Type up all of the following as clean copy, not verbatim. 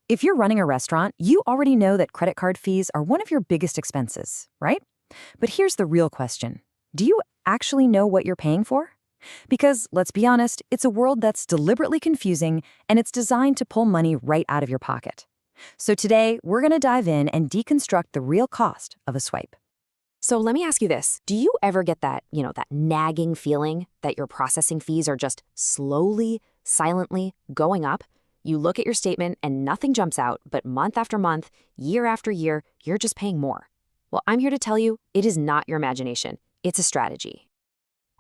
If you're running a restaurant, you already know that credit card fees are one of your biggest expenses, right? But here's the real question. Do you actually know what you're paying for? Because, let's be honest, it's a world that's deliberately confusing and it's designed to pull money right out of your pocket. So today, we're going to dive in and deconstruct the real cost of a swipe. So let me ask you this. Do you ever get that nagging feeling that your processing fees are just slowly, silently going up? You look at your statement and nothing jumps out, but month after month, year after year, you're just paying more. Well, I'm here to tell you, it is not your imagination. It's a strategy.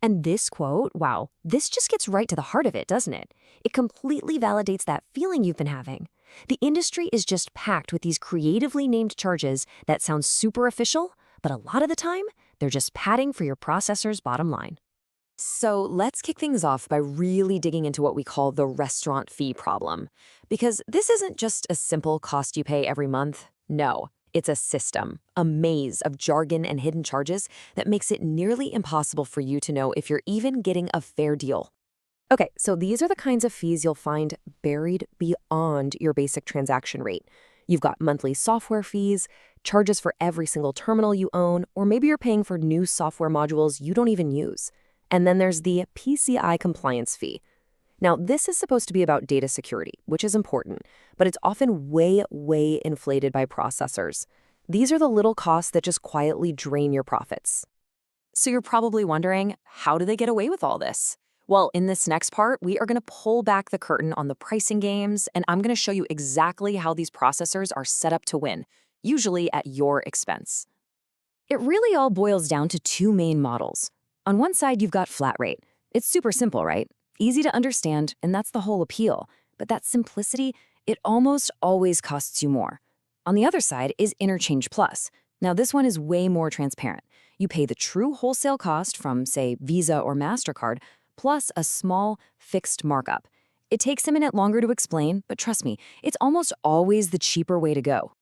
And this quote, wow, this just gets right to the heart of it, doesn't it? It completely validates that feeling you've been having. The industry is just packed with these creatively named charges that sound super official, but a lot of the time, they're just padding for your processor's bottom line. So let's kick things off by really digging into what we call the restaurant fee problem. Because this isn't just a simple cost you pay every month. No, it's a system, a maze of jargon and hidden charges that makes it nearly impossible for you to know if you're even getting a fair deal. Okay, so these are the kinds of fees you'll find buried beyond your basic transaction rate. You've got monthly software fees, charges for every single terminal you own, or maybe you're paying for new software modules you don't even use. And then there's the PCI compliance fee. Now, this is supposed to be about data security, which is important, but it's often way inflated by processors. These are the little costs that just quietly drain your profits. So you're probably wondering, how do they get away with all this? Well, in this next part, we are going to pull back the curtain on the pricing games, and I'm going to show you exactly how these processors are set up to win, usually at your expense. It really all boils down to two main models. On one side, you've got flat rate. It's super simple, right? Easy to understand, and that's the whole appeal. But that simplicity, it almost always costs you more. On the other side is Interchange Plus. Now, this one is way more transparent. You pay the true wholesale cost from, say, Visa or MasterCard, plus a small, fixed markup. It takes a minute longer to explain, but trust me, it's almost always the cheaper way to go.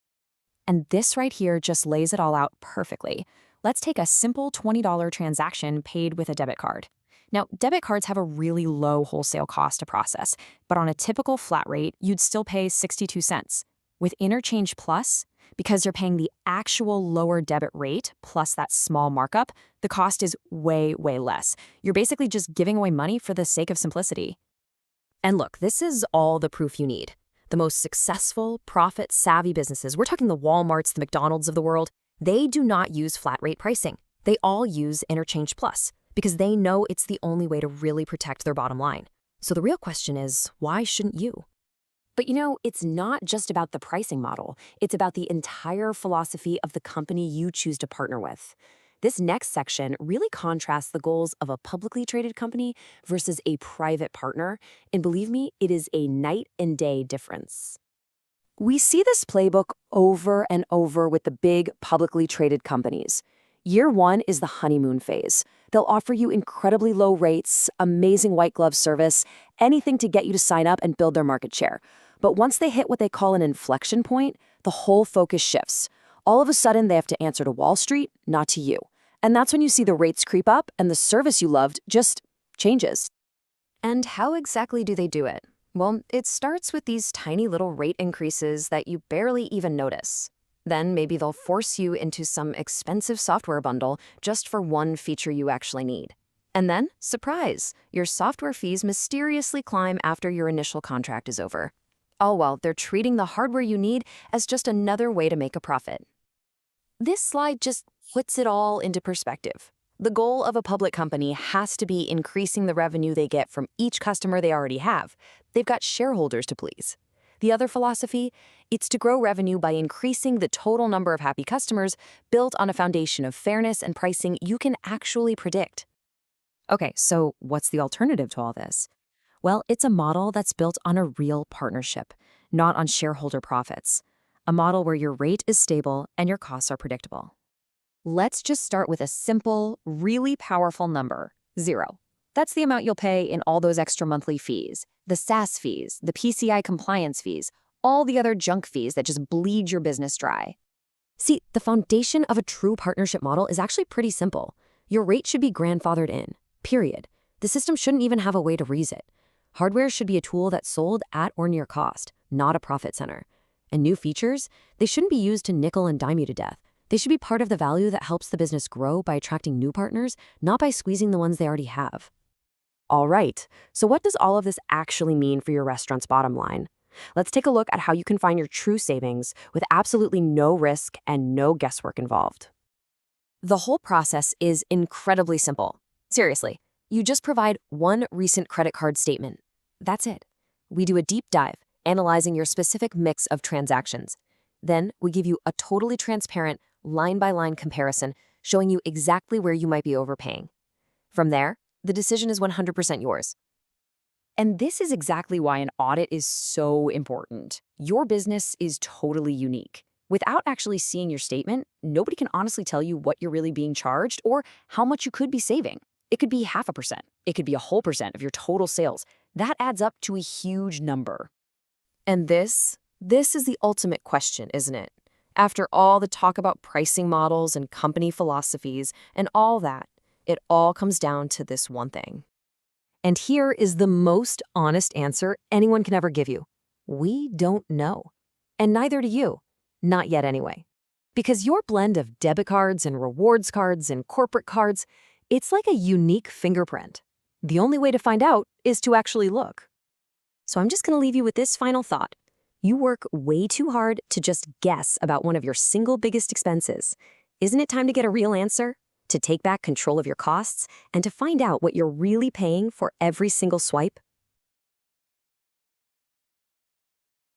And this right here just lays it all out perfectly. Let's take a simple $20 transaction paid with a debit card. Now, debit cards have a really low wholesale cost to process, but on a typical flat rate, you'd still pay 62 cents. With Interchange Plus, because you're paying the actual lower debit rate plus that small markup, the cost is way less. You're basically just giving away money for the sake of simplicity. And look, this is all the proof you need. The most successful, profit-savvy businesses, we're talking the Walmarts, the McDonald's of the world, they do not use flat rate pricing. They all use Interchange Plus because they know it's the only way to really protect their bottom line. So the real question is, why shouldn't you? But it's not just about the pricing model. It's about the entire philosophy of the company you choose to partner with. This next section really contrasts the goals of a publicly traded company versus a private partner. And believe me, it is a night and day difference. We see this playbook over and over with the big publicly traded companies. Year one is the honeymoon phase. They'll offer you incredibly low rates, amazing white glove service, anything to get you to sign up and build their market share. But once they hit what they call an inflection point, the whole focus shifts. All of a sudden, they have to answer to Wall Street, not to you. And that's when you see the rates creep up and the service you loved just changes. And how exactly do they do it? Well, it starts with these tiny little rate increases that you barely even notice. Then maybe they'll force you into some expensive software bundle just for one feature you actually need. And then, surprise, your software fees mysteriously climb after your initial contract is over. All while they're treating the hardware you need as just another way to make a profit. This slide just puts it all into perspective. The goal of a public company has to be increasing the revenue they get from each customer they already have. They've got shareholders to please. The other philosophy, it's to grow revenue by increasing the total number of happy customers built on a foundation of fairness and pricing you can actually predict. Okay, so what's the alternative to all this? Well, it's a model that's built on a real partnership, not on shareholder profits. A model where your rate is stable and your costs are predictable. Let's just start with a simple, really powerful number, 0. That's the amount you'll pay in all those extra monthly fees, the SaaS fees, the PCI compliance fees, all the other junk fees that just bleed your business dry. See, the foundation of a true partnership model is actually pretty simple. Your rate should be grandfathered in, period. The system shouldn't even have a way to raise it. Hardware should be a tool that's sold at or near cost, not a profit center. And new features, they shouldn't be used to nickel and dime you to death. They should be part of the value that helps the business grow by attracting new partners, not by squeezing the ones they already have. All right, so what does all of this actually mean for your restaurant's bottom line? Let's take a look at how you can find your true savings with absolutely no risk and no guesswork involved. The whole process is incredibly simple. Seriously, you just provide one recent credit card statement. That's it. We do a deep dive, analyzing your specific mix of transactions. Then we give you a totally transparent, line-by-line comparison showing you exactly where you might be overpaying. From there, the decision is 100% yours. And this is exactly why an audit is so important. Your business is totally unique. Without actually seeing your statement, nobody can honestly tell you what you're really being charged or how much you could be saving. It could be 0.5%. It could be a whole percent of your total sales. That adds up to a huge number. And this is the ultimate question, isn't it? After all the talk about pricing models and company philosophies and all that, it all comes down to this one thing. And here is the most honest answer anyone can ever give you. We don't know. And neither do you. Not yet anyway. Because your blend of debit cards and rewards cards and corporate cards, it's like a unique fingerprint. The only way to find out is to actually look. So I'm just going to leave you with this final thought. You work way too hard to just guess about one of your single biggest expenses. Isn't it time to get a real answer? To take back control of your costs and to find out what you're really paying for every single swipe?